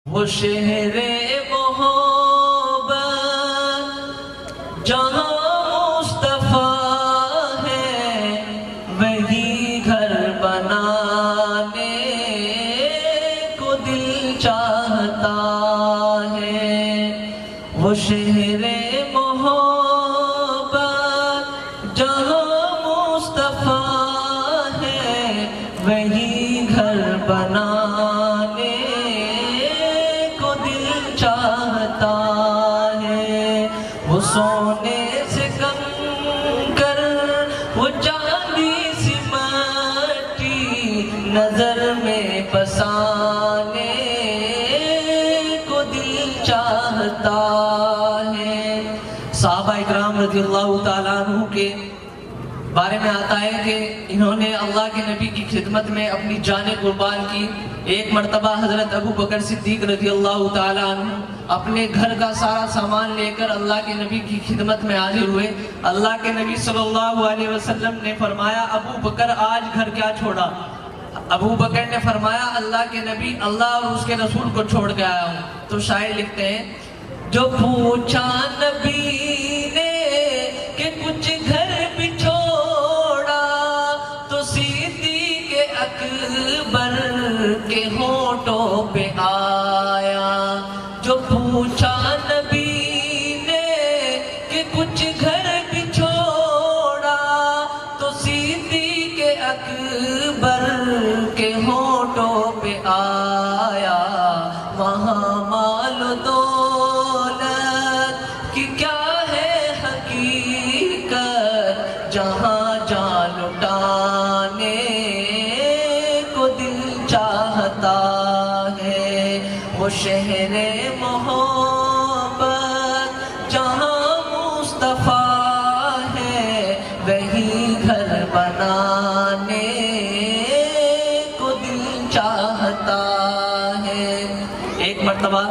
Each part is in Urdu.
وہ شہر محبت جہاں مصطفیٰ ہے وہی گھر بنانے کو دل چاہتا ہے۔ وہ شہر محبت جہاں مصطفیٰ ہے وہی گھر بنانے کو دل چاہتا ہے۔ وہ سونے سے کم کر وہ چاندی سی مٹی نظر میں بسانے کو دل چاہتا ہے۔ صحابہ اکرام رضی اللہ تعالیٰ عنہ کے بارے میں آتا ہے کہ انہوں نے اللہ کے نبی کی خدمت میں اپنی جانیں قربان کی۔ ایک مرتبہ حضرت ابو بکر صدیق رضی اللہ تعالیٰ عنہ اپنے گھر کا سارا سامان لے کر اللہ کے نبی کی خدمت میں حاضر ہوئے۔ اللہ کے نبی صلی اللہ علیہ وسلم نے فرمایا ابو بکر آج گھر کیا چھوڑا؟ ابو بکر نے فرمایا اللہ کے نبی اللہ اور اس کے رسول کو چھوڑ کے آیا ہوں۔ تو شاعر لکھتے ہیں جو پوچھا نبی نے کہ کچھ گھر بھی چھوڑا تو صدیق اکبر کے ہونٹوں پہ آیا۔ جو پوچھا نبی نے کہ کچھ گھر بھی چھوڑا تو صدیق اکبر کے ہونٹوں پہ آیا۔ وہاں مال و دولت کی کیا ہے حقیقت جہاں جان لٹانے کو دل چاہتا ہے۔ وہ شہر محبت جہاں مصطفیٰ ہے وہی گھر بنانے کو دل چاہتا ہے۔ ایک مرتبہ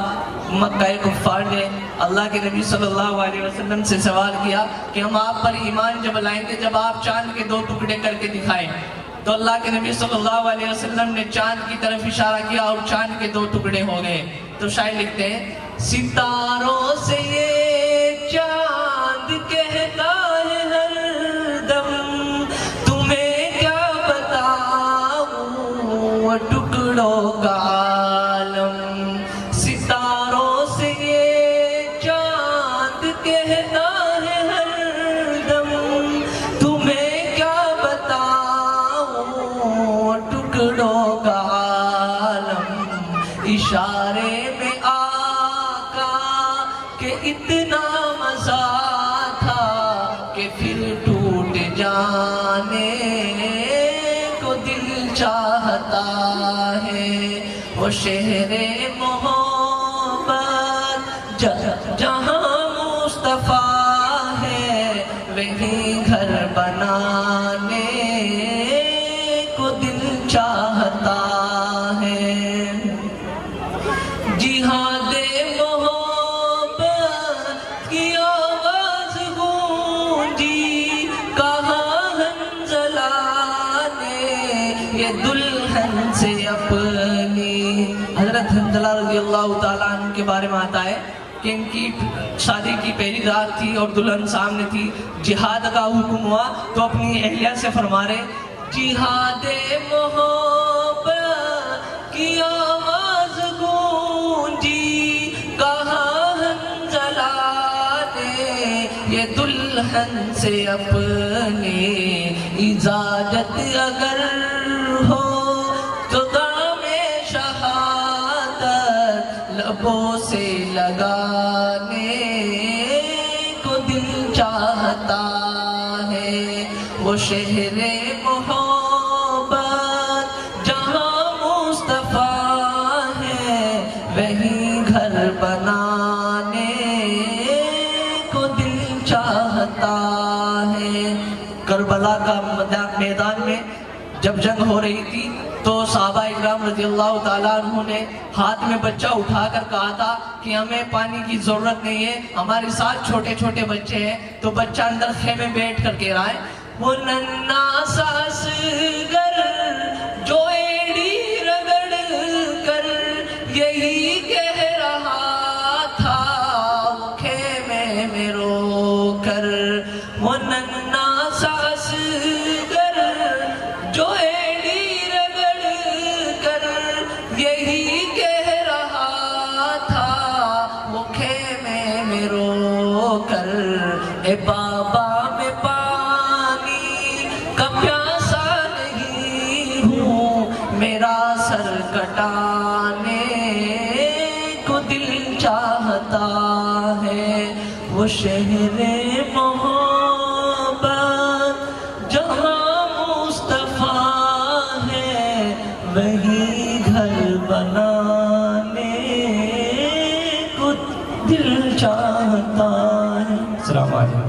مکہ کفار نے اللہ کے نبی صلی اللہ علیہ وسلم سے سوال کیا کہ ہم آپ پر ایمان جب لائیں گے جب آپ چاند کے 2 ٹکڑے کر کے دکھائیں۔ تو اللہ کے نبی صلی اللہ علیہ وسلم نے چاند کی طرف اشارہ کیا اور چاند کے 2 ٹکڑے ہو گئے۔ تو شاعر لکھتے ہیں ستاروں سے یہ چاند کہتا ہے ہر دم تمہیں کیا بتاؤں ٹکڑوں کا عالم۔ ستاروں سے یہ چاند کہتا ہے ہر دم تمہیں کیا بتاؤں ٹکڑوں کا عالم۔ اشارے میں آقا کہ اتنا مزہ تھا کہ پھر ٹوٹ جانے کو دل چاہتا ہے۔ وہ شہر محبت جہاں مصطفیٰ ہے وہی گھر بنانے کو دل چاہتا ہے۔ جہاد محبت کی آواز گونجی کہاں حنظلہ نے یہ دلہن سے اپنی۔ حضرت حنظلہ رضی اللہ تعالیٰ عنہ کے بارے میں آتا ہے کہ ان کی شادی کی پہلی رات تھی اور دلہن سامنے تھی۔ جہاد کا حکم ہوا تو اپنی اہلیہ سے فرما رہے جہاد محبت کی آواز گونجی کہاں حنظلہ نے یہ دلہن سے اپنی۔ اجازت اگر ہو تو دام شہادت لبوں سے لگانے کو دل چاہتا ہے۔ وہ شہر محبت جہاں مصطفیٰ ہے وہی گھر بنانے کو دل چاہتا ہے۔ کربلا کا میدان میں جب جنگ ہو رہی تھی تو صحابہ اکرام رضی اللہ تعالیٰ عنہ نے ہاتھ میں بچہ اٹھا کر کہا تھا کہ ہمیں پانی کی ضرورت نہیں ہے، ہمارے ساتھ چھوٹے چھوٹے بچے ہیں۔ تو بچہ اندر خیمے بیٹھ کر کہہ رہا ہے وہ ننا ساس گر جو ایڑی رگڑ کر یہی کہ ہٹانے کو دل چاہتا ہے، وہ شہر محبت جہاں مصطفیٰ ہے، وہی گھر بنانے کو دل چاہتا ہے۔ السلام علیکم۔